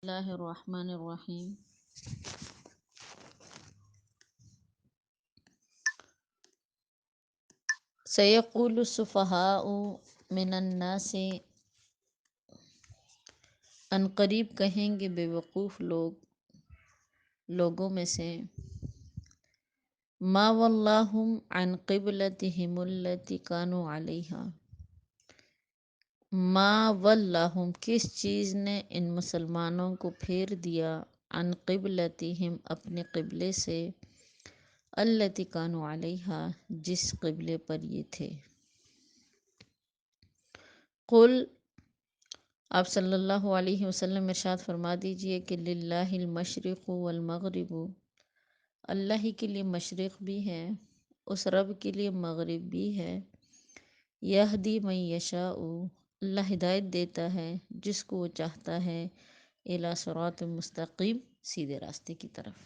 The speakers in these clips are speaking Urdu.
اللہ الرحمن الرحیم۔ سیقول السفہاء من الناس، ان قریب کہیں گے بے وقوف لوگوں میں سے، ما واللہم عن قبلتہم التی کانوا علیہا، ما واللہم کس چیز نے ان مسلمانوں کو پھیر دیا، عن قبلتہم اپنے قبلے سے، التی کانوا علیہا جس قبلے پر یہ تھے۔ قل، آپ صلی اللہ علیہ وسلم ارشاد فرما دیجئے کہ للہ المشرق والمغرب، اللہ ہی کے لیے مشرق بھی ہے، اس رب کے لیے مغرب بھی ہے، یہدی من یشاء، اللہ ہدایت دیتا ہے جس کو وہ چاہتا ہے، الی صراط مستقیم، سیدھے راستے کی طرف۔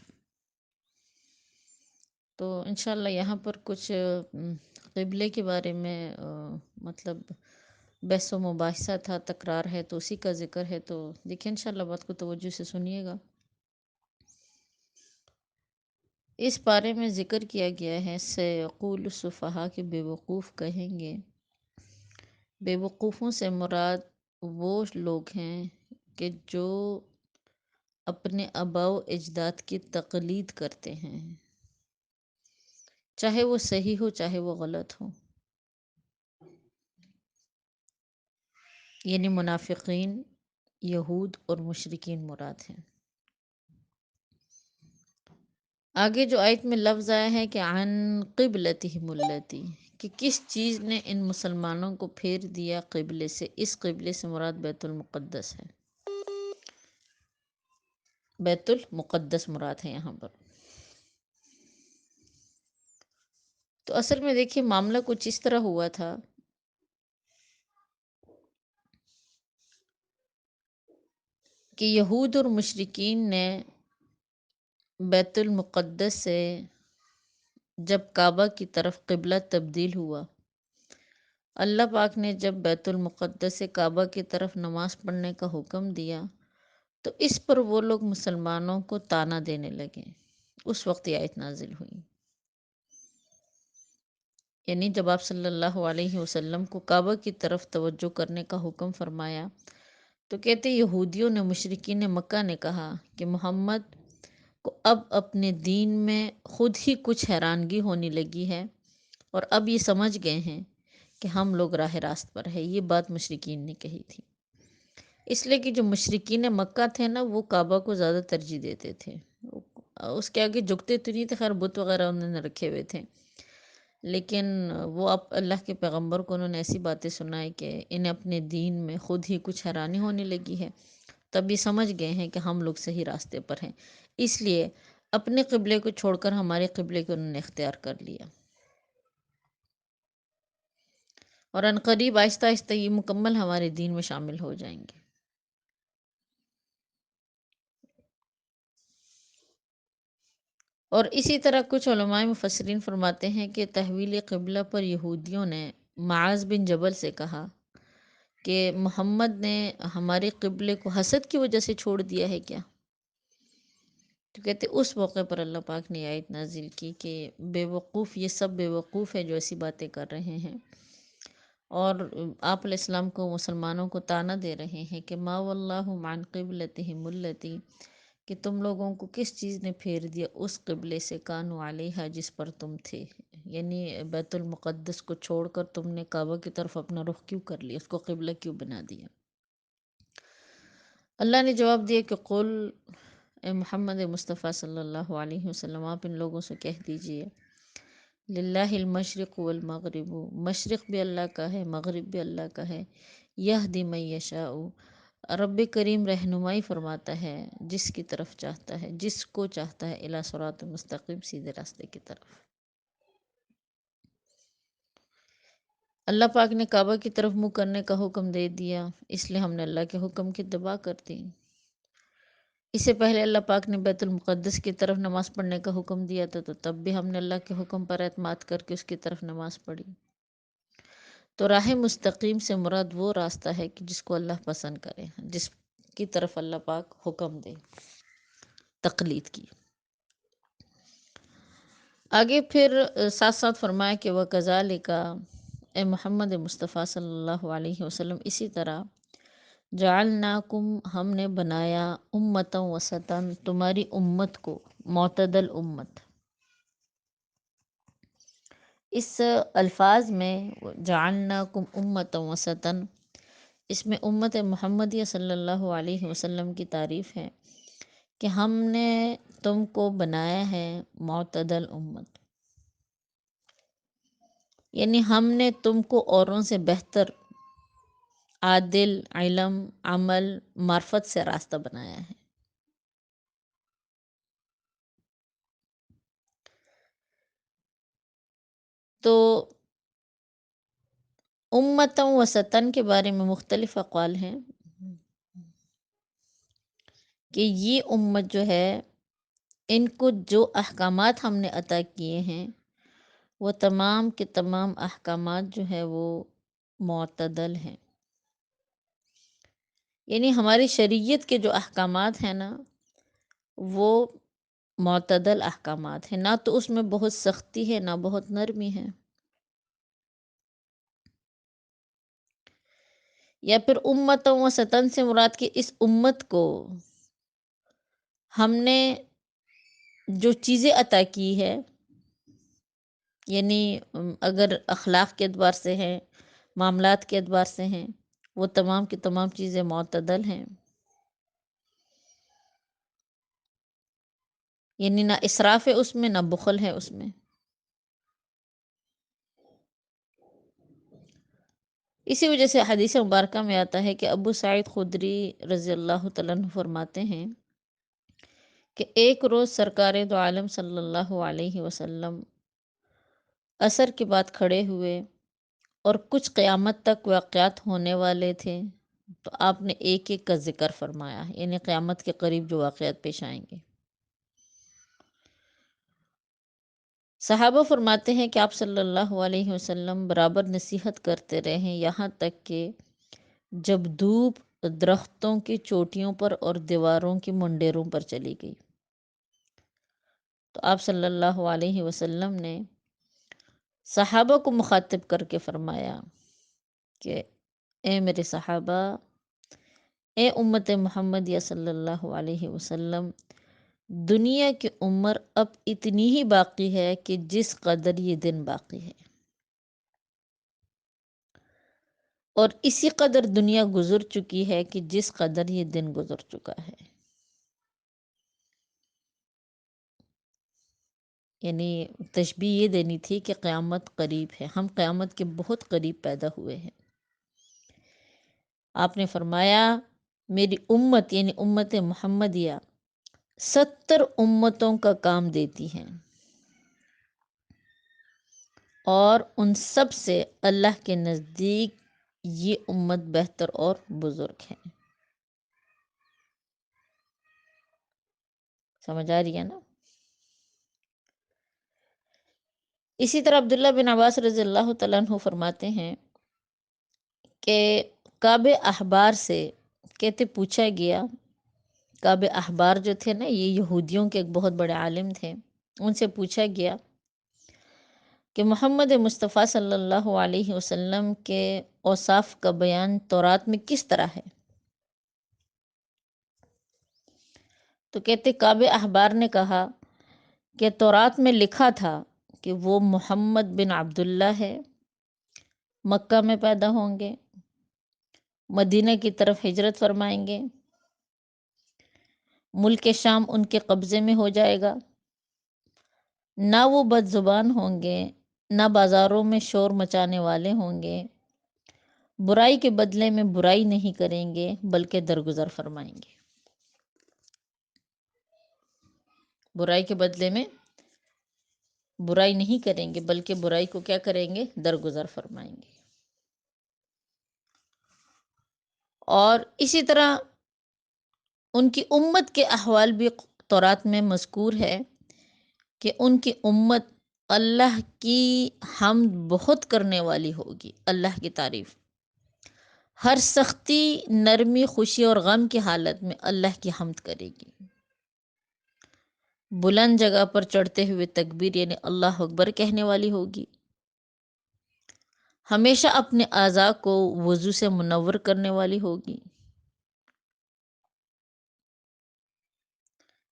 تو انشاءاللہ یہاں پر کچھ قبلے کے بارے میں مطلب بحث و مباحثہ تھا، تکرار ہے تو اسی کا ذکر ہے، تو دیکھیں انشاءاللہ بات کو توجہ سے سنیے گا۔ اس بارے میں ذکر کیا گیا ہے سیقول السفہاء کے بے وقوف کہیں گے۔ بے وقوفوں سے مراد وہ لوگ ہیں کہ جو اپنے آباء و اجداد کی تقلید کرتے ہیں، چاہے وہ صحیح ہو چاہے وہ غلط ہو، یعنی منافقین، یہود اور مشرکین مراد ہیں۔ آگے جو آیت میں لفظ آیا ہے کہ عن قبلتہم التی، کہ کس چیز نے ان مسلمانوں کو پھیر دیا قبلے سے، اس قبلے سے مراد بیت المقدس ہے، بیت المقدس مراد ہے یہاں پر۔ تو اصل میں دیکھیے معاملہ کچھ اس طرح ہوا تھا کہ یہود اور مشرکین نے بیت المقدس سے جب کعبہ کی طرف قبلہ تبدیل ہوا، اللہ پاک نے جب بیت المقدس سے کعبہ کی طرف نماز پڑھنے کا حکم دیا تو اس پر وہ لوگ مسلمانوں کو طعنہ دینے لگے۔ اس وقت یہ آیت نازل ہوئی، یعنی جب آپ صلی اللہ علیہ وسلم کو کعبہ کی طرف توجہ کرنے کا حکم فرمایا تو کہتے یہودیوں نے، مشرکین مکہ نے کہا کہ محمد کو اب اپنے دین میں خود ہی کچھ حیرانگی ہونے لگی ہے، اور اب یہ سمجھ گئے ہیں کہ ہم لوگ راہ راست پر ہے۔ یہ بات مشرکین نے کہی تھی، اس لیے کہ جو مشرکین مکہ تھے نا، وہ کعبہ کو زیادہ ترجیح دیتے تھے، اس کے آگے جھکتے تو نہیں تھے، خیر بت وغیرہ انہوں نے رکھے ہوئے تھے، لیکن وہ اب اللہ کے پیغمبر کو انہوں نے ایسی باتیں سنائی کہ انہیں اپنے دین میں خود ہی کچھ حیرانی ہونے لگی ہے، تب یہ سمجھ گئے ہیں کہ ہم لوگ صحیح راستے پر ہیں، اس لیے اپنے قبلے کو چھوڑ کر ہمارے قبلے کو انہوں نے اختیار کر لیا، اور ان قریب آہستہ آہستہ یہ مکمل ہمارے دین میں شامل ہو جائیں گے۔ اور اسی طرح کچھ علماء مفسرین فرماتے ہیں کہ تحویل قبلہ پر یہودیوں نے معاذ بن جبل سے کہا کہ محمد نے ہمارے قبلے کو حسد کی وجہ سے چھوڑ دیا ہے کیا؟ تو کہتے اس موقع پر اللہ پاک نے آیت نازل کی کہ بے وقوف، یہ سب بے وقوف ہے جو ایسی باتیں کر رہے ہیں، اور آپ علیہ السلام کو، مسلمانوں کو طعنہ دے رہے ہیں کہ ما واللہم عن قبلتہم التی، کہ تم لوگوں کو کس چیز نے پھیر دیا اس قبلے سے، کانوا علیہا جس پر تم تھے، یعنی بیت المقدس کو چھوڑ کر تم نے کعبہ کی طرف اپنا رخ کیوں کر لیا، اس کو قبلہ کیوں بنا دیا؟ اللہ نے جواب دیا کہ قل، اے محمد مصطفیٰ صلی اللہ علیہ وسلم، آپ ان لوگوں سے کہہ دیجئے للہ المشرق والمغرب، مشرق بھی اللہ کا ہے، مغرب بھی اللہ کا ہے، یہدی من یشاء، رب کریم رہنمائی فرماتا ہے جس کی طرف چاہتا ہے، جس کو چاہتا ہے، الی صراط مستقیم، سیدھے راستے کی طرف۔ اللہ پاک نے کعبہ کی طرف منہ کرنے کا حکم دے دیا، اس لیے ہم نے اللہ کے حکم کی اتباع کر دی۔ اس سے پہلے اللہ پاک نے بیت المقدس کی طرف نماز پڑھنے کا حکم دیا تھا، تو تب بھی ہم نے اللہ کے حکم پر اعتماد کر کے اس کی طرف نماز پڑھی۔ تو راہ مستقیم سے مراد وہ راستہ ہے کہ جس کو اللہ پسند کرے، کی طرف اللہ پاک حکم دے تقلید کی۔ آگے پھر ساتھ ساتھ فرمایا کہ وَكَذَلِكَ، اے محمد مصطفیٰ صلی اللہ علیہ وسلم، اسی طرح جعلناکم، ہم نے بنایا امتا وسطاً، تمہاری امت کو معتدل امت۔ اس الفاظ میں جعلناکم امتا وسطاً، اس میں امت محمدیہ صلی اللہ علیہ وسلم کی تعریف ہے کہ ہم نے تم کو بنایا ہے معتدل امت، یعنی ہم نے تم کو اوروں سے بہتر، عادل، علم، عمل، معرفت سے راستہ بنایا ہے۔ تو امتاً وسطاً کے بارے میں مختلف اقوال ہیں کہ یہ امت جو ہے، ان کو جو احکامات ہم نے عطا کیے ہیں وہ تمام کے تمام احکامات جو ہے وہ معتدل ہیں، یعنی ہماری شریعت کے جو احکامات ہیں نا وہ معتدل احکامات ہیں، نہ تو اس میں بہت سختی ہے نہ بہت نرمی ہے۔ یا پھر امتوں وسطاً سے مراد کہ اس امت کو ہم نے جو چیزیں عطا کی ہے، یعنی اگر اخلاق کے اعتبار سے ہیں، معاملات کے اعتبار سے ہیں، وہ تمام کی تمام چیزیں معتدل ہیں، یعنی نہ اسراف ہے اس میں نہ بخل ہے اس میں۔ اسی وجہ سے حدیث مبارکہ میں آتا ہے کہ ابو سعید خدری رضی اللہ تعالیٰ عنہ فرماتے ہیں کہ ایک روز سرکار دو عالم صلی اللہ علیہ وسلم عصر کے بعد کھڑے ہوئے اور کچھ قیامت تک واقعات ہونے والے تھے، تو آپ نے ایک ایک کا ذکر فرمایا، یعنی قیامت کے قریب جو واقعات پیش آئیں گے۔ صحابہ فرماتے ہیں کہ آپ صلی اللہ علیہ وسلم برابر نصیحت کرتے رہے یہاں تک کہ جب دھوپ درختوں کی چوٹیوں پر اور دیواروں کی منڈیروں پر چلی گئی، تو آپ صلی اللہ علیہ وسلم نے صحابہ کو مخاطب کر کے فرمایا کہ اے میرے صحابہ، اے امت محمدیہ صلی اللہ علیہ وسلم، دنیا کی عمر اب اتنی ہی باقی ہے کہ جس قدر یہ دن باقی ہے، اور اسی قدر دنیا گزر چکی ہے کہ جس قدر یہ دن گزر چکا ہے۔ یعنی تشبیہ یہ دینی تھی کہ قیامت قریب ہے، ہم قیامت کے بہت قریب پیدا ہوئے ہیں۔ آپ نے فرمایا میری امت یعنی امت محمدیہ 70 امتوں کا کام دیتی ہیں، اور ان سب سے اللہ کے نزدیک یہ امت بہتر اور بزرگ ہے۔ سمجھ آ رہی ہے نا؟ اسی طرح عبداللہ بن عباس رضی اللہ تعالیٰ عنہ فرماتے ہیں کہ کعب احبار سے کہتے پوچھا گیا، کعب احبار جو تھے نا یہ یہودیوں کے ایک بہت بڑے عالم تھے، ان سے پوچھا گیا کہ محمد مصطفیٰ صلی اللہ علیہ وسلم کے اوصاف کا بیان تورات میں کس طرح ہے؟ تو کہتے کعب احبار نے کہا کہ تورات میں لکھا تھا کہ وہ محمد بن عبداللہ ہے، مکہ میں پیدا ہوں گے، مدینہ کی طرف ہجرت فرمائیں گے، ملک شام ان کے قبضے میں ہو جائے گا، نہ وہ بد زبان ہوں گے، نہ بازاروں میں شور مچانے والے ہوں گے، برائی کے بدلے میں برائی نہیں کریں گے بلکہ درگزر فرمائیں گے، برائی کے بدلے میں برائی نہیں کریں گے بلکہ برائی کو کیا کریں گے؟ درگزر فرمائیں گے۔ اور اسی طرح ان کی امت کے احوال بھی تورات میں مذکور ہے کہ ان کی امت اللہ کی حمد بہت کرنے والی ہوگی، اللہ کی تعریف، ہر سختی، نرمی، خوشی اور غم کی حالت میں اللہ کی حمد کرے گی۔ بلند جگہ پر چڑھتے ہوئے تکبیر یعنی اللہ اکبر کہنے والی ہوگی۔ ہمیشہ اپنے اعضاء کو وضو سے منور کرنے والی ہوگی۔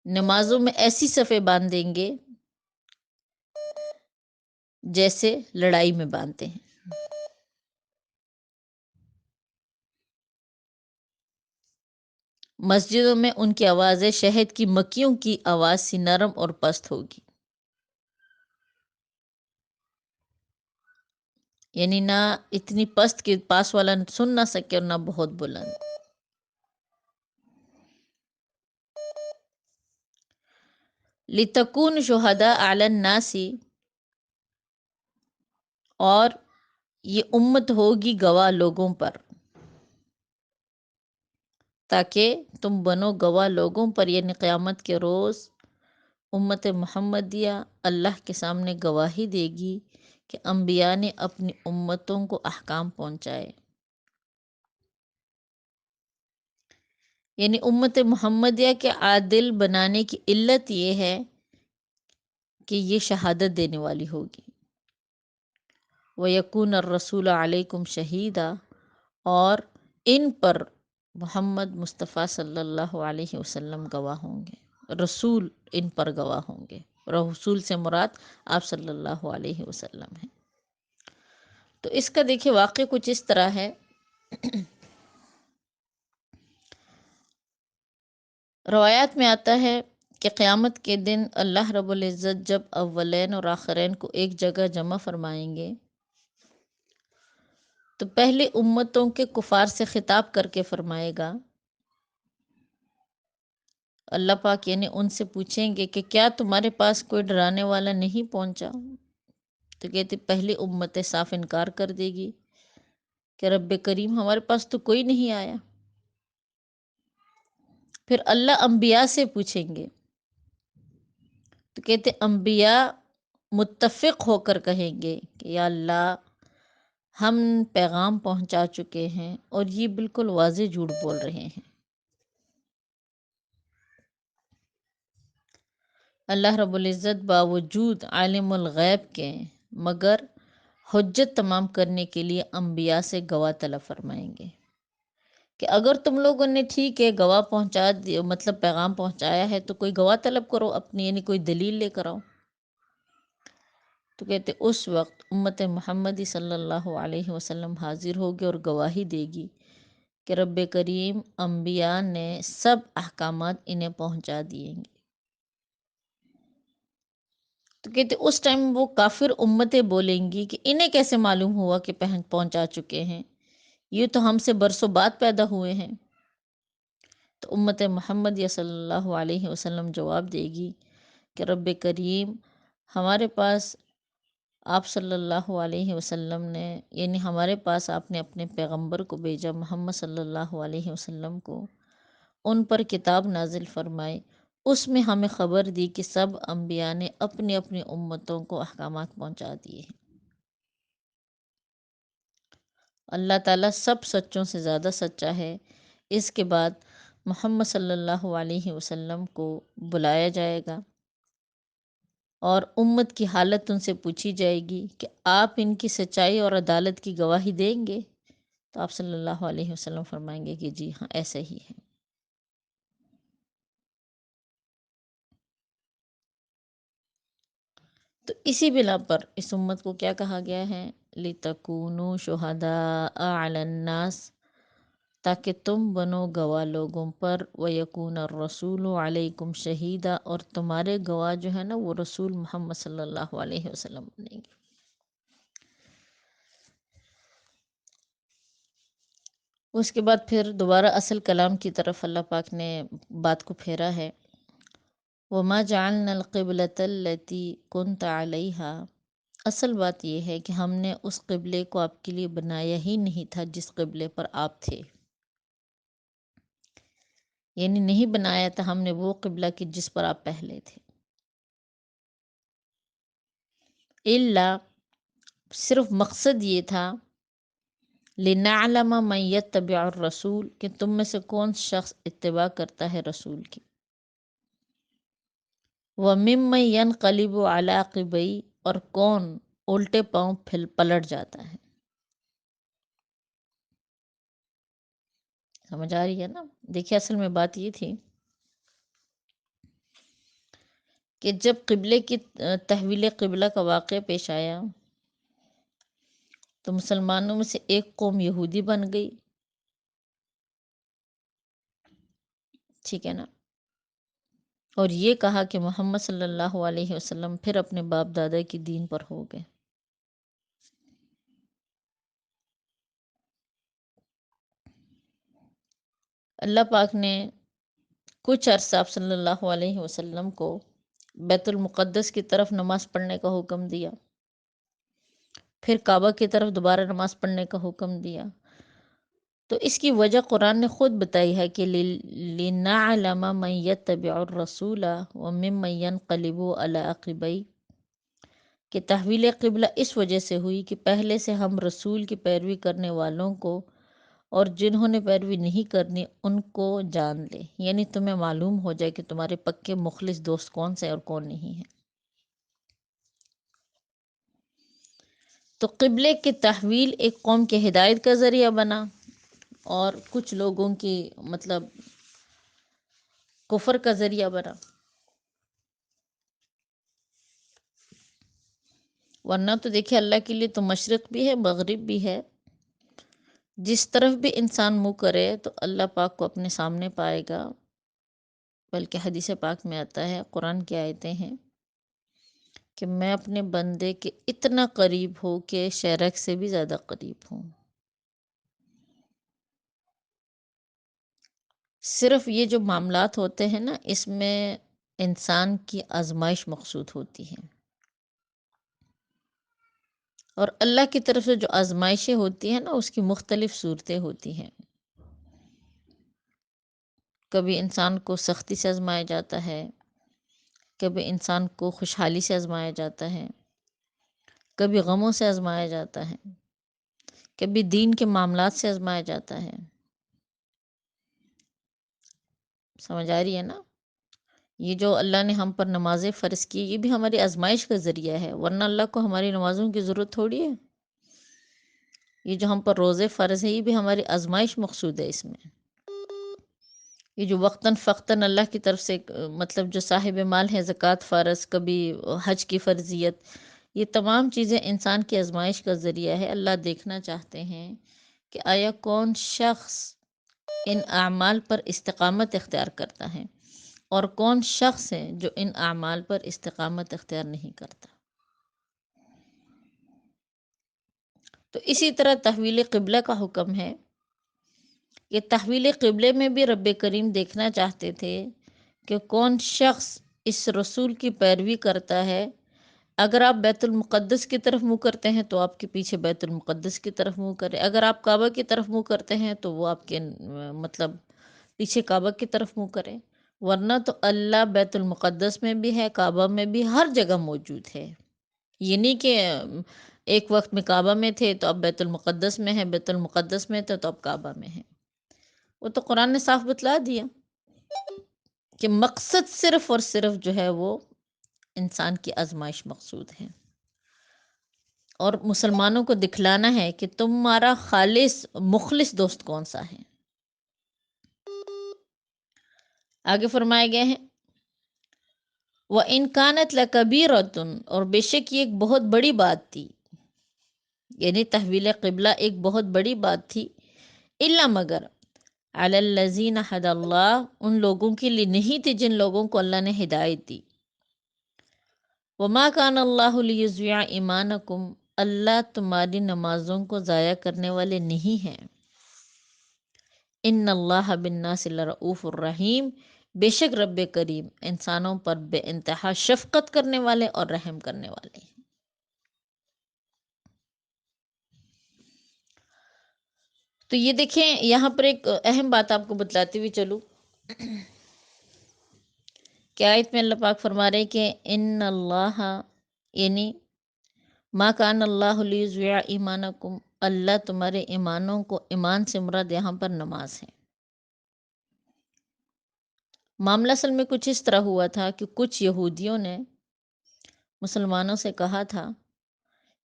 نمازوں میں ایسی صفیں باندھ دیں گے جیسے لڑائی میں باندھتے ہیں۔ مسجدوں میں ان کی آوازیں شہد کی مکھیوں کی آواز سی نرم اور پست ہوگی، یعنی نہ اتنی پست کہ پاس والا سن نہ سکے اور نہ بہت بلند۔ لِتَكُونُ شُهَدَاءَ عَلَى النَّاسِ، اور یہ امت ہوگی گواہ لوگوں پر، تاکہ تم بنو گواہ لوگوں پر، یعنی قیامت کے روز امت محمدیہ اللہ کے سامنے گواہی دے گی کہ انبیاء نے اپنی امتوں کو احکام پہنچائے۔ یعنی امت محمدیہ کے عادل بنانے کی علت یہ ہے کہ یہ شہادت دینے والی ہوگی۔ وَيَكُونَ الرَّسُولُ عَلَيْكُمْ شَهِيدًا، اور ان پر محمد مصطفیٰ صلی اللہ علیہ وسلم گواہ ہوں گے، رسول ان پر گواہ ہوں گے۔ رسول سے مراد آپ صلی اللہ علیہ وسلم ہیں۔ تو اس کا دیکھیں واقعہ کچھ اس طرح ہے۔ روایات میں آتا ہے کہ قیامت کے دن اللہ رب العزت جب اولین اور آخرین کو ایک جگہ جمع فرمائیں گے تو پہلے امتوں کے کفار سے خطاب کر کے فرمائے گا، اللہ پاک یعنی ان سے پوچھیں گے کہ کیا تمہارے پاس کوئی ڈرانے والا نہیں پہنچا؟ تو کہتے پہلی امت صاف انکار کر دے گی کہ رب کریم ہمارے پاس تو کوئی نہیں آیا۔ پھر اللہ انبیاء سے پوچھیں گے تو کہتے انبیاء متفق ہو کر کہیں گے کہ یا اللہ ہم پیغام پہنچا چکے ہیں اور یہ بالکل واضح جھوٹ بول رہے ہیں۔ اللہ رب العزت باوجود عالم الغیب کے مگر حجت تمام کرنے کے لیے انبیاء سے گواہ طلب فرمائیں گے کہ اگر تم لوگوں نے ٹھیک ہے گواہ پہنچا دیا، مطلب پیغام پہنچایا ہے، تو کوئی گواہ طلب کرو اپنی، یعنی کوئی دلیل لے کر آؤ۔ تو کہتے اس وقت امت محمدی صلی اللہ علیہ وسلم حاضر ہوگی اور گواہی دے گی کہ رب کریم انبیاء نے سب احکامات انہیں پہنچا دیے گے۔ تو کہتے اس ٹائم وہ کافر امتیں بولیں گی کہ انہیں کیسے معلوم ہوا کہ پہنچا چکے ہیں، یہ تو ہم سے برسوں بعد پیدا ہوئے ہیں۔ تو امت محمد صلی اللہ علیہ وسلم جواب دے گی کہ رب کریم ہمارے پاس آپ صلی اللہ علیہ وسلم نے، یعنی ہمارے پاس آپ نے اپنے پیغمبر کو بھیجا محمد صلی اللہ علیہ وسلم کو، ان پر کتاب نازل فرمائے، اس میں ہمیں خبر دی کہ سب انبیاء نے اپنی اپنی امتوں کو احکامات پہنچا دیے ہیں۔ اللہ تعالیٰ سب سچوں سے زیادہ سچا ہے۔ اس کے بعد محمد صلی اللہ علیہ وسلم کو بلایا جائے گا اور امت کی حالت ان سے پوچھی جائے گی کہ آپ ان کی سچائی اور عدالت کی گواہی دیں گے؟ تو آپ صلی اللہ علیہ وسلم فرمائیں گے کہ جی ہاں ایسا ہی ہے۔ تو اسی بنا پر اس امت کو کیا کہا گیا ہے؟ لِتَكُونُوا شُهَدَاءَ عَلَى النَّاسِ، تاکہ تم بنو گواہ لوگوں پر، وَيَكُونَ الرَّسُولُ عَلَيْكُمْ شَهِيدًا، اور تمہارے گواہ جو ہے نا وہ رسول محمد صلی اللہ علیہ وسلم بنیں گے۔ اس کے بعد پھر دوبارہ اصل کلام کی طرف اللہ پاک نے بات کو پھیرا ہے۔ وَمَا جَعَلْنَا الْقِبْلَةَ الَّتِي كُنْتَ عَلَيْهَا، اصل بات یہ ہے کہ ہم نے اس قبلے کو آپ کے لیے بنایا ہی نہیں تھا جس قبلے پر آپ تھے، یعنی نہیں بنایا تھا ہم نے وہ قبلہ کہ جس پر آپ پہلے تھے۔ الا، صرف مقصد یہ تھا لِنَعْلَمَ مَن يَتَّبِعُ الرَّسُولَ کہ تم میں سے کون شخص اتباع کرتا ہے رسول کی، وَمِمَّن يَنْقَلِبُ عَلَىٰ عَقِبَيْهِ اور کون الٹے پاؤں پھر پلٹ جاتا ہے۔ سمجھ آ رہی ہے نا؟ دیکھیے اصل میں بات یہ تھی کہ جب قبلے کی تحویل قبلہ کا واقعہ پیش آیا تو مسلمانوں میں سے ایک قوم یہودی بن گئی، ٹھیک ہے نا، اور یہ کہا کہ محمد صلی اللہ علیہ وسلم پھر اپنے باپ دادا کی دین پر ہو گئے۔ اللہ پاک نے کچھ عرصہ آپ صلی اللہ علیہ وسلم کو بیت المقدس کی طرف نماز پڑھنے کا حکم دیا، پھر کعبہ کی طرف دوبارہ نماز پڑھنے کا حکم دیا۔ تو اس کی وجہ قرآن نے خود بتائی ہے کہ لِنَعْلَمَ مَن يَتَّبِعُ الرَّسُولَ وَمِمَّن يَنْقَلِبُ عَلَىٰ عَقِبَيْهِ کہ تحویل قبلہ اس وجہ سے ہوئی کہ پہلے سے ہم رسول کی پیروی کرنے والوں کو اور جنہوں نے پیروی نہیں کرنی ان کو جان لے، یعنی تمہیں معلوم ہو جائے کہ تمہارے پکے مخلص دوست کون سے اور کون نہیں ہیں۔ تو قبلے کی تحویل ایک قوم کے ہدایت کا ذریعہ بنا اور کچھ لوگوں کی مطلب کفر کا ذریعہ بنا، ورنہ تو دیکھیں اللہ کے لیے تو مشرق بھی ہے مغرب بھی ہے، جس طرف بھی انسان منہ کرے تو اللہ پاک کو اپنے سامنے پائے گا۔ بلکہ حدیث پاک میں آتا ہے، قرآن کی آیتیں ہیں کہ میں اپنے بندے کے اتنا قریب ہوں کہ شہرک سے بھی زیادہ قریب ہوں۔ صرف یہ جو معاملات ہوتے ہیں نا، اس میں انسان کی آزمائش مقصود ہوتی ہے، اور اللہ کی طرف سے جو آزمائشیں ہوتی ہیں نا اس کی مختلف صورتیں ہوتی ہیں۔ کبھی انسان کو سختی سے آزمایا جاتا ہے، کبھی انسان کو خوشحالی سے آزمایا جاتا ہے، کبھی غموں سے آزمایا جاتا ہے، کبھی دین کے معاملات سے آزمایا جاتا ہے۔ سمجھ آ رہی ہے نا؟ یہ جو اللہ نے ہم پر نمازیں فرض کی یہ بھی ہماری آزمائش کا ذریعہ ہے، ورنہ اللہ کو ہماری نمازوں کی ضرورت تھوڑی ہے۔ یہ جو ہم پر روزے فرض ہے یہ بھی ہماری آزمائش مقصود ہے اس میں۔ یہ جو وقتاً فقتاً اللہ کی طرف سے مطلب جو صاحب مال ہے زکوٰۃ فرض، کبھی حج کی فرضیت، یہ تمام چیزیں انسان کی آزمائش کا ذریعہ ہے۔ اللہ دیکھنا چاہتے ہیں کہ آیا کون شخص ان اعمال پر استقامت اختیار کرتا ہے اور کون شخص ہے جو ان اعمال پر استقامت اختیار نہیں کرتا۔ تو اسی طرح تحویل قبلہ کا حکم ہے کہ تحویل قبلے میں بھی رب کریم دیکھنا چاہتے تھے کہ کون شخص اس رسول کی پیروی کرتا ہے۔ اگر آپ بیت المقدس کی طرف منہ کرتے ہیں تو آپ کے پیچھے بیت المقدس کی طرف منہ کرے، اگر آپ کعبہ کی طرف منہ کرتے ہیں تو وہ آپ کے مطلب پیچھے کعبہ کی طرف منہ کرے، ورنہ تو اللہ بیت المقدس میں بھی ہے، کعبہ میں بھی، ہر جگہ موجود ہے۔ یہ نہیں کہ ایک وقت میں کعبہ میں تھے تو اب بیت المقدس میں ہے، بیت المقدس میں تھے تو اب کعبہ میں ہے۔ وہ تو قرآن نے صاف بتلا دیا کہ مقصد صرف اور صرف جو ہے وہ انسان کی آزمائش مقصود ہے، اور مسلمانوں کو دکھلانا ہے کہ تمہارا خالص مخلص دوست کون سا ہے۔ آگے فرمائے گئے ہیں وَإِنْ كَانَتْ لَكَبِيرَةٌ اور بے شک یہ ایک بہت بڑی بات تھی، یعنی تحویل قبلہ ایک بہت بڑی بات تھی، الا مگر علی الذین ھدی اللہ ان لوگوں کے لیے نہیں تھی جن لوگوں کو اللہ نے ہدایت دی۔ وما کان اللہ لیضیع ایمانکم اللہ تمہاری نمازوں کو ضائع کرنے والے نہیں ہیں۔ ان اللہ بالناس لرؤوف الرحیم بے شک رب کریم انسانوں پر بے انتہا شفقت کرنے والے اور رحم کرنے والے ہیں۔ تو یہ دیکھیں یہاں پر ایک اہم بات آپ کو بتلاتی ہوئی چلوں کہ آیت میں اللہ پاک فرما رہے کہ ان اللہ یعنی ما کان اللہ لیضیع ایمانکم اللہ تمہارے ایمانوں کو، ایمان سے مراد یہاں پر نماز ہے۔ معاملہ اصل میں کچھ اس طرح ہوا تھا کہ کچھ یہودیوں نے مسلمانوں سے کہا تھا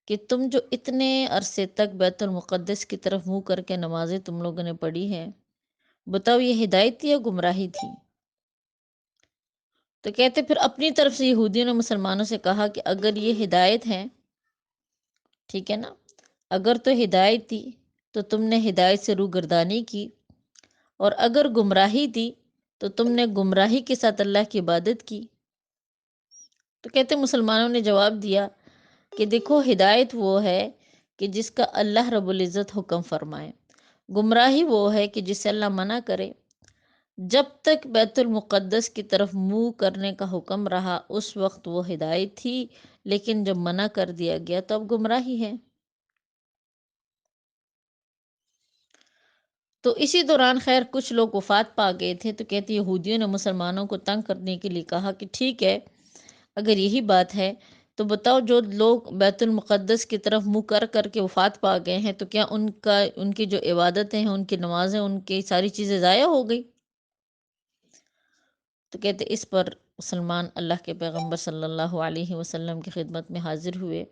کہ تم جو اتنے عرصے تک بیت المقدس کی طرف منہ کر کے نمازیں تم لوگوں نے پڑھی ہے، بتاؤ یہ ہدایت تھی یا گمراہی تھی؟ تو کہتے پھر اپنی طرف سے یہودیوں نے مسلمانوں سے کہا کہ اگر یہ ہدایت ہے، ٹھیک ہے نا، اگر تو ہدایت تھی تو تم نے ہدایت سے روگردانی کی، اور اگر گمراہی تھی تو تم نے گمراہی کے ساتھ اللہ کی عبادت کی۔ تو کہتے مسلمانوں نے جواب دیا کہ دیکھو، ہدایت وہ ہے کہ جس کا اللہ رب العزت حکم فرمائے، گمراہی وہ ہے کہ جسے اللہ منع کرے۔ جب تک بیت المقدس کی طرف منہ کرنے کا حکم رہا اس وقت وہ ہدایت تھی، لیکن جب منع کر دیا گیا تو اب گمراہی ہے۔ تو اسی دوران خیر کچھ لوگ وفات پا گئے تھے، تو کہتے یہودیوں نے مسلمانوں کو تنگ کرنے کے لیے کہا کہ ٹھیک ہے، اگر یہی بات ہے تو بتاؤ، جو لوگ بیت المقدس کی طرف منہ کر کر کے وفات پا گئے ہیں، تو کیا ان کی جو عبادتیں ہیں، ان کی نمازیں، ان کی ساری چیزیں ضائع ہو گئی؟ تو کہتے اس پر مسلمان اللہ کے پیغمبر صلی اللہ علیہ وسلم کی خدمت میں حاضر ہوئے۔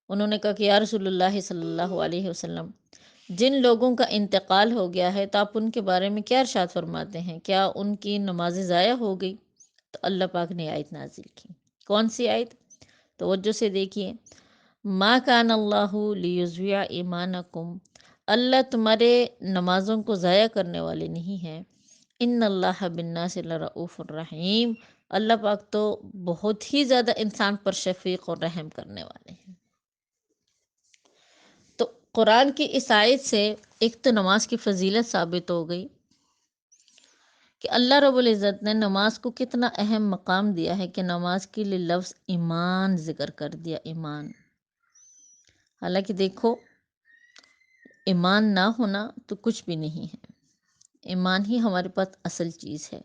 انہوں نے کہا کہ یا رسول اللہ صلی اللہ علیہ وسلم، جن لوگوں کا انتقال ہو گیا ہے تو آپ ان کے بارے میں کیا ارشاد فرماتے ہیں؟ کیا ان کی نمازیں ضائع ہو گئی؟ تو اللہ پاک نے آیت نازل کی۔ کون سی آیت؟ توجہ سے دیکھیے، ما کان اللہ لیضیع ایمانکم، اللہ تمہارے نمازوں کو ضائع کرنے والے نہیں ہیں۔ ان اللہ بالناس لرؤوف الرحیم، اللہ پاک تو بہت ہی زیادہ انسان پر شفیق اور رحم کرنے والے ہیں۔ تو قرآن کی اس آیت سے ایک تو نماز کی فضیلت ثابت ہو گئی کہ اللہ رب العزت نے نماز کو کتنا اہم مقام دیا ہے، کہ نماز کے لیے لفظ ایمان ذکر کر دیا، ایمان۔ حالانکہ دیکھو، ایمان نہ ہونا تو کچھ بھی نہیں ہے، ایمان ہی ہمارے پاس اصل چیز ہے۔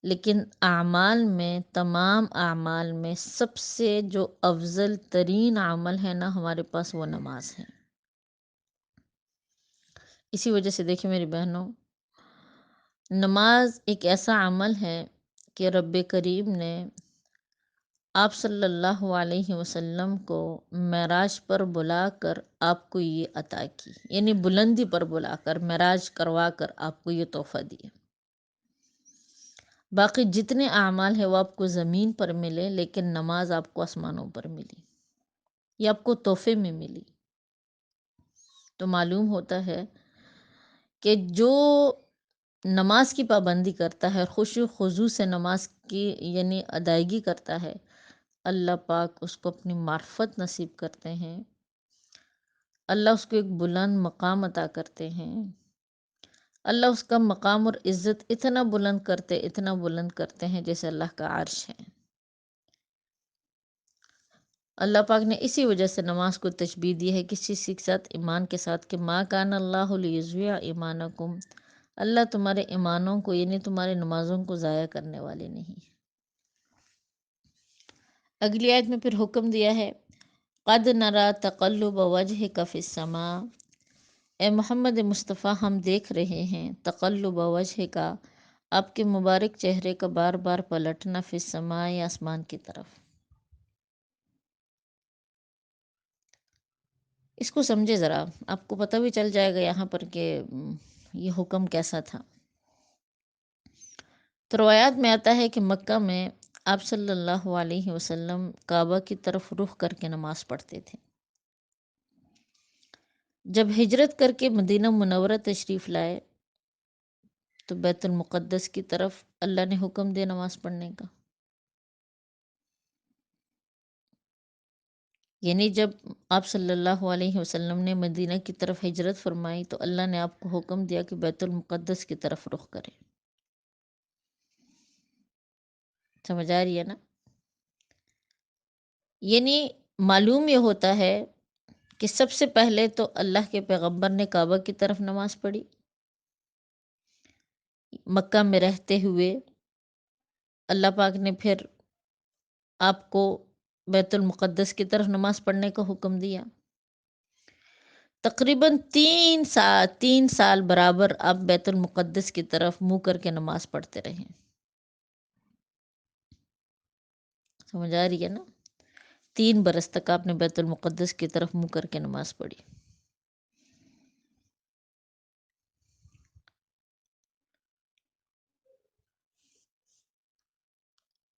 لیکن اعمال میں، تمام اعمال میں سب سے جو افضل ترین عمل ہے نا ہمارے پاس، وہ نماز ہے۔ اسی وجہ سے دیکھیں میری بہنوں، نماز ایک ایسا عمل ہے کہ رب کریم نے آپ صلی اللہ علیہ وسلم کو معراج پر بلا کر آپ کو یہ عطا کی، یعنی بلندی پر بلا کر، معراج کروا کر آپ کو یہ تحفہ دیا۔ باقی جتنے اعمال ہیں وہ آپ کو زمین پر ملے، لیکن نماز آپ کو آسمانوں پر ملی، یہ آپ کو تحفے میں ملی۔ تو معلوم ہوتا ہے کہ جو نماز کی پابندی کرتا ہے، خشوع و خضوع سے نماز کی یعنی ادائیگی کرتا ہے، اللہ پاک اس کو اپنی معرفت نصیب کرتے ہیں، اللہ اس کو ایک بلند مقام عطا کرتے ہیں، اللہ اس کا مقام اور عزت اتنا بلند کرتے، اتنا بلند کرتے ہیں جیسے اللہ کا عرش ہے۔ اللہ پاک نے اسی وجہ سے نماز کو تشبیہ دی ہے کسی چیز کے ساتھ، ایمان کے ساتھ، کہ ما کان اللہ لیضیع ایمانکم، اللہ تمہارے ایمانوں کو یعنی تمہارے نمازوں کو ضائع کرنے والے نہیں۔ اگلی آیت میں پھر حکم دیا ہے، قد نرى تقلب وجهك في السماء، اے محمد مصطفیٰ ہم دیکھ رہے ہیں تقلب وجہ کا، آپ کے مبارک چہرے کا بار بار پلٹنا، فی السماء، آسمان کی طرف۔ اس کو سمجھے ذرا، آپ کو پتہ بھی چل جائے گا یہاں پر کہ یہ حکم کیسا تھا۔ تو روایات میں آتا ہے کہ مکہ میں آپ صلی اللہ علیہ وسلم کعبہ کی طرف رخ کر کے نماز پڑھتے تھے۔ جب ہجرت کر کے مدینہ منورہ تشریف لائے تو بیت المقدس کی طرف اللہ نے حکم دیا نماز پڑھنے کا۔ یعنی جب آپ صلی اللہ علیہ وسلم نے مدینہ کی طرف ہجرت فرمائی تو اللہ نے آپ کو حکم دیا کہ بیت المقدس کی طرف رخ کرے۔ سمجھ آ رہی ہے نا؟ یعنی معلوم یہ ہوتا ہے کہ سب سے پہلے تو اللہ کے پیغمبر نے کعبہ کی طرف نماز پڑھی، مکہ میں رہتے ہوئے اللہ پاک نے پھر آپ کو بیت المقدس کی طرف نماز پڑھنے کا حکم دیا۔ تقریباً 3 سال برابر آپ بیت المقدس کی طرف منہ کر کے نماز پڑھتے رہے. سمجھ آ رہی ہے نا؟ 3 برس تک آپ نے بیت المقدس کی طرف منہ کر کے نماز پڑھی.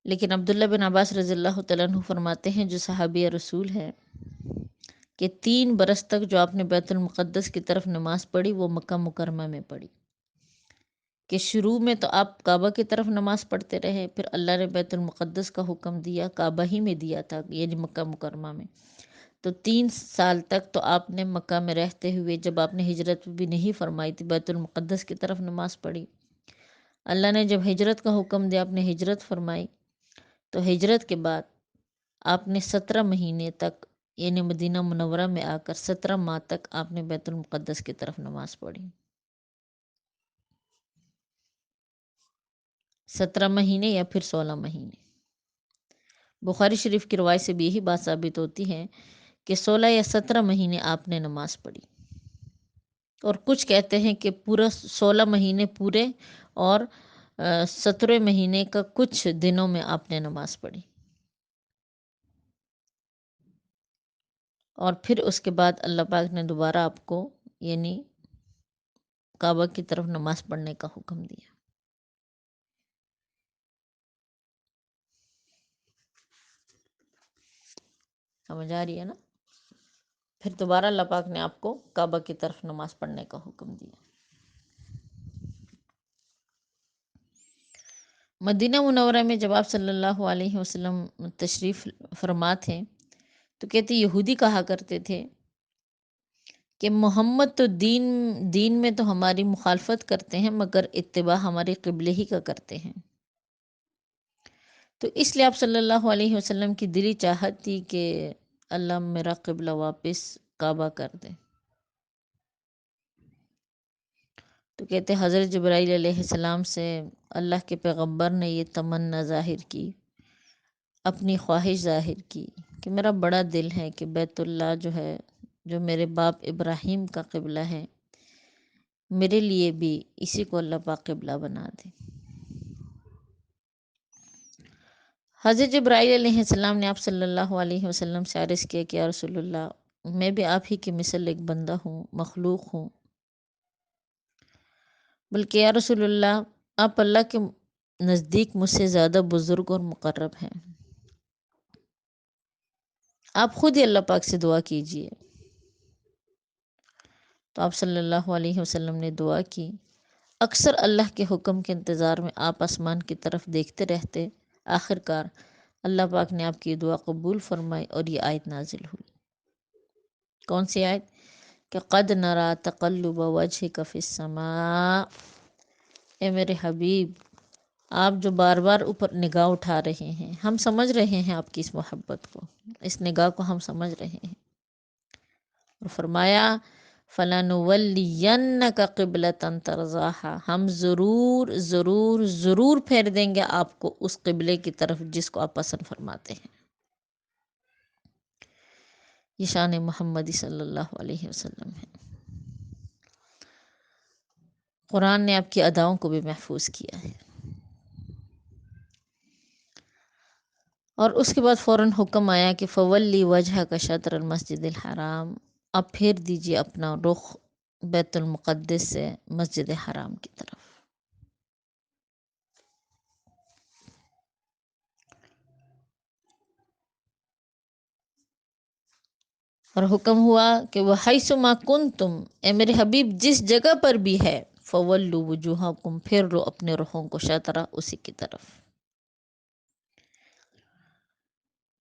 لیکن عبداللہ بن عباس رضی اللہ تعالیٰ عنہ فرماتے ہیں، جو صحابی رسول ہے، کہ 3 برس تک جو آپ نے بیت المقدس کی طرف نماز پڑھی وہ مکہ مکرمہ میں پڑھی. کہ شروع میں تو آپ کعبہ کی طرف نماز پڑھتے رہے، پھر اللہ نے بیت المقدس کا حکم دیا، کعبہ ہی میں دیا تھا، یعنی مکہ مکرمہ میں. تو 3 سال تک تو آپ نے مکہ میں رہتے ہوئے، جب آپ نے ہجرت بھی نہیں فرمائی تھی، بیت المقدس کی طرف نماز پڑھی. اللہ نے جب ہجرت کا حکم دیا، آپ نے ہجرت فرمائی، تو ہجرت کے بعد آپ نے 17 مہینے تک، یعنی مدینہ منورہ میں آ کر 17 ماہ تک آپ نے بیت المقدس کی طرف نماز پڑھی. 17 مہینے یا پھر 16 مہینے. بخاری شریف کی روایت سے بھی یہی بات ثابت ہوتی ہے کہ 16 یا 17 مہینے آپ نے نماز پڑھی. اور کچھ کہتے ہیں کہ پورا 16 مہینے پورے، اور 17 مہینے کا کچھ دنوں میں آپ نے نماز پڑھی. اور پھر اس کے بعد اللہ پاک نے دوبارہ آپ کو، یعنی کعبہ کی طرف نماز پڑھنے کا حکم دیا. سمجھ آ رہی ہے نا؟ پھر دوبارہ اللہ پاک نے آپ کو کعبہ کی طرف نماز پڑھنے کا حکم دیا. مدینہ منورہ میں جب آپ صلی اللہ علیہ وسلم تشریف فرما تھے، تو کہتے یہودی کہا کرتے تھے کہ محمد تو دین میں تو ہماری مخالفت کرتے ہیں، مگر اتباع ہمارے قبلے ہی کا کرتے ہیں. تو اس لیے آپ صلی اللہ علیہ وسلم کی دلی چاہت تھی کہ اللہ میرا قبلہ واپس کعبہ کر دے. تو کہتے حضرت جبرائیل علیہ السلام سے اللہ کے پیغمبر نے یہ تمنا ظاہر کی، اپنی خواہش ظاہر کی، کہ میرا بڑا دل ہے کہ بیت اللہ جو ہے، جو میرے باپ ابراہیم کا قبلہ ہے، میرے لیے بھی اسی کو اللہ پاک قبلہ بنا دے. حضرت جبرائیل علیہ السلام نے آپ صلی اللہ علیہ وسلم سے عرض کیا کہ یا رسول اللہ، میں بھی آپ ہی کی مثل ایک بندہ ہوں، مخلوق ہوں، بلکہ یا رسول اللہ، آپ اللہ کے نزدیک مجھ سے زیادہ بزرگ اور مقرب ہیں. آپ خود ہی اللہ پاک سے دعا کیجئے. تو آپ صلی اللہ علیہ وسلم نے دعا کی. اکثر اللہ کے حکم کے انتظار میں آپ آسمان کی طرف دیکھتے رہتے. آخر کار اللہ پاک نے آپ کی دعا قبول فرمائی اور یہ آیت نازل ہوئی. کون سی آیت؟ کہ قد نرا تقلب وجہک فی السماء. اے میرے حبیب، آپ جو بار بار اوپر نگاہ اٹھا رہے ہیں، ہم سمجھ رہے ہیں آپ کی اس محبت کو، اس نگاہ کو ہم سمجھ رہے ہیں. اور فرمایا فَلَنُوَلِّيَنَّكَ قِبْلَةً تَرْضَاهَا، ہم ضرور ضرور ضرور پھیر دیں گے آپ کو اس قبلے کی طرف جس کو آپ پسند فرماتے ہیں. یہ شان محمدی صلی اللہ علیہ وسلم ہے. قرآن نے آپ کی اداؤں کو بھی محفوظ کیا ہے. اور اس کے بعد فوراً حکم آیا کہ فولی وجہ کا شطر المسجد الحرام، اب پھیر دیجیے اپنا رخ بیت المقدس سے مسجد حرام کی طرف. اور حکم ہوا کہ وہ حیث ما کنتم، اے میرے حبیب جس جگہ پر بھی ہے، فولوا وجوہکم، پھیر لو اپنے رخوں کو شطرہ اسی کی طرف.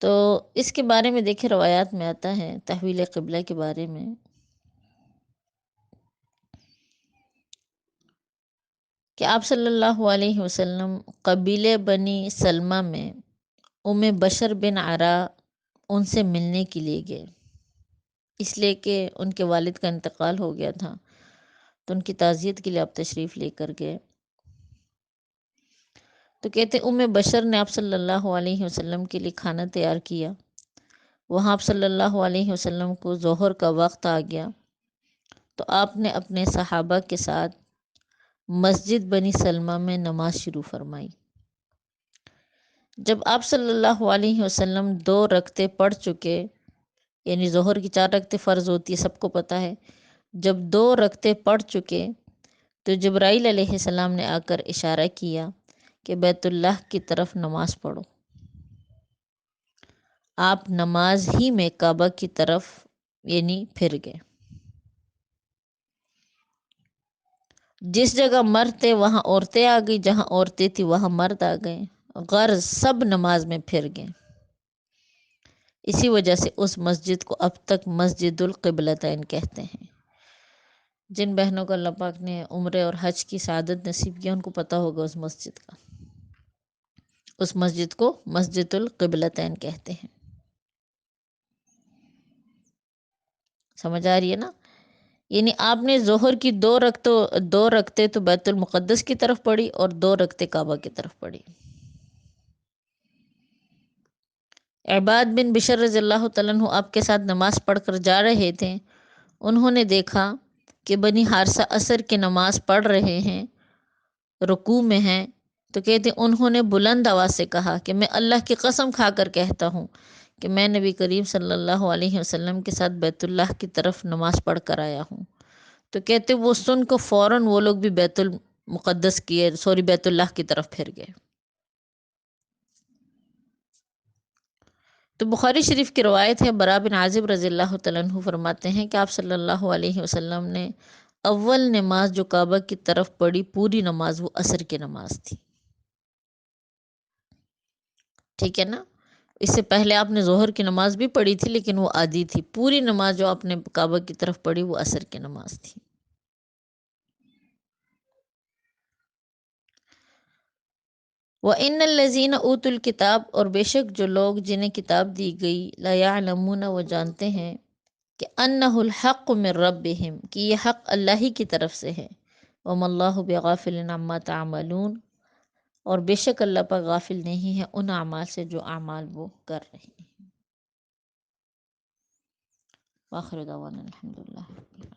تو اس کے بارے میں دیکھیں، روایات میں آتا ہے تحویل قبلہ کے بارے میں کہ آپ صلی اللہ علیہ وسلم قبیلے بنی سلمہ میں ام بشر بن عرا ان سے ملنے کے لیے گئے، اس لیے کہ ان کے والد کا انتقال ہو گیا تھا. تو ان کی تعزیت کے لیے آپ تشریف لے کر گئے. تو کہتے ام بشر نے آپ صلی اللہ علیہ وسلم کے لیے کھانا تیار کیا. وہاں آپ صلی اللہ علیہ وسلم کو ظہر کا وقت آ گیا. تو آپ نے اپنے صحابہ کے ساتھ مسجد بنی سلمہ میں نماز شروع فرمائی۔ جب آپ صلی اللہ علیہ وسلم 2 رکعتیں پڑھ چکے، یعنی ظہر کی 4 رکعتیں فرض ہوتی ہے، سب کو پتہ ہے، جب 2 رکعتیں پڑھ چکے تو جبرائیل علیہ السلام نے آ کر اشارہ کیا کہ بیت اللہ کی طرف نماز پڑھو۔ آپ نماز ہی میں کعبہ کی طرف یعنی پھر گئے۔ جس جگہ مرد تھے وہاں عورتیں آ گئی، جہاں عورتیں تھیں وہاں مرد آ گئے، غرض سب نماز میں پھر گئے۔ اسی وجہ سے اس مسجد کو اب تک مسجد القبلتین کہتے ہیں۔ جن بہنوں کو اللہ پاک نے عمرے اور حج کی سعادت نصیب کیا ان کو پتہ ہوگا اس مسجد کا۔ اس مسجد کو مسجد القبلتین کہتے ہیں۔ سمجھ آ رہی ہے نا؟ یعنی آپ نے ظہر کی 2 رکعتیں تو بیت المقدس کی طرف پڑھی اور 2 رکعتیں کعبہ کی طرف پڑھی۔ عباد بن بشر رضی اللہ تعالیٰ عنہ آپ کے ساتھ نماز پڑھ کر جا رہے تھے۔ انہوں نے دیکھا کہ بنی حارثہ عصر کی نماز پڑھ رہے ہیں، رکوع میں ہیں، تو کہتے انہوں نے بلند آواز سے کہا کہ میں اللہ کی قسم کھا کر کہتا ہوں کہ میں نبی کریم صلی اللہ علیہ وسلم کے ساتھ بیت اللہ کی طرف نماز پڑھ کر آیا ہوں۔ تو کہتے وہ سن کو فوراً وہ لوگ بھی بیت اللہ کی طرف پھر گئے۔ تو بخاری شریف کی روایت ہے، برا بن عازب رضی اللہ تعالیٰ عنہ فرماتے ہیں کہ آپ صلی اللہ علیہ وسلم نے اول نماز جو کعبہ کی طرف پڑھی، پوری نماز وہ عصر کی نماز تھی۔ ٹھیک ہے نا؟ اس سے پہلے آپ نے ظہر کی نماز بھی پڑھی تھی لیکن وہ آدھی تھی، پوری نماز جو آپ نے کعبہ کی طرف پڑھی وہ عصر کی نماز تھی۔ وَإِنَّ الَّذِينَ أُوتُوا الْكِتَابَ، اور بے شک جو لوگ جنہیں کتاب دی گئی، لَا يَعْلَمُونَ وہ جانتے ہیں کہ أَنَّهُ الْحَقُّ مِن رَبِّهِمْ کہ یہ حق اللہ ہی کی طرف سے ہے، وَمَا اللَّهُ بِغَافِلٍ عَمَّا تَعْمَلُونَ اور بے شک اللہ پر غافل نہیں ہے ان اعمال سے جو اعمال وہ کر رہے ہیں۔ وآخر دعوانا الحمدللہ۔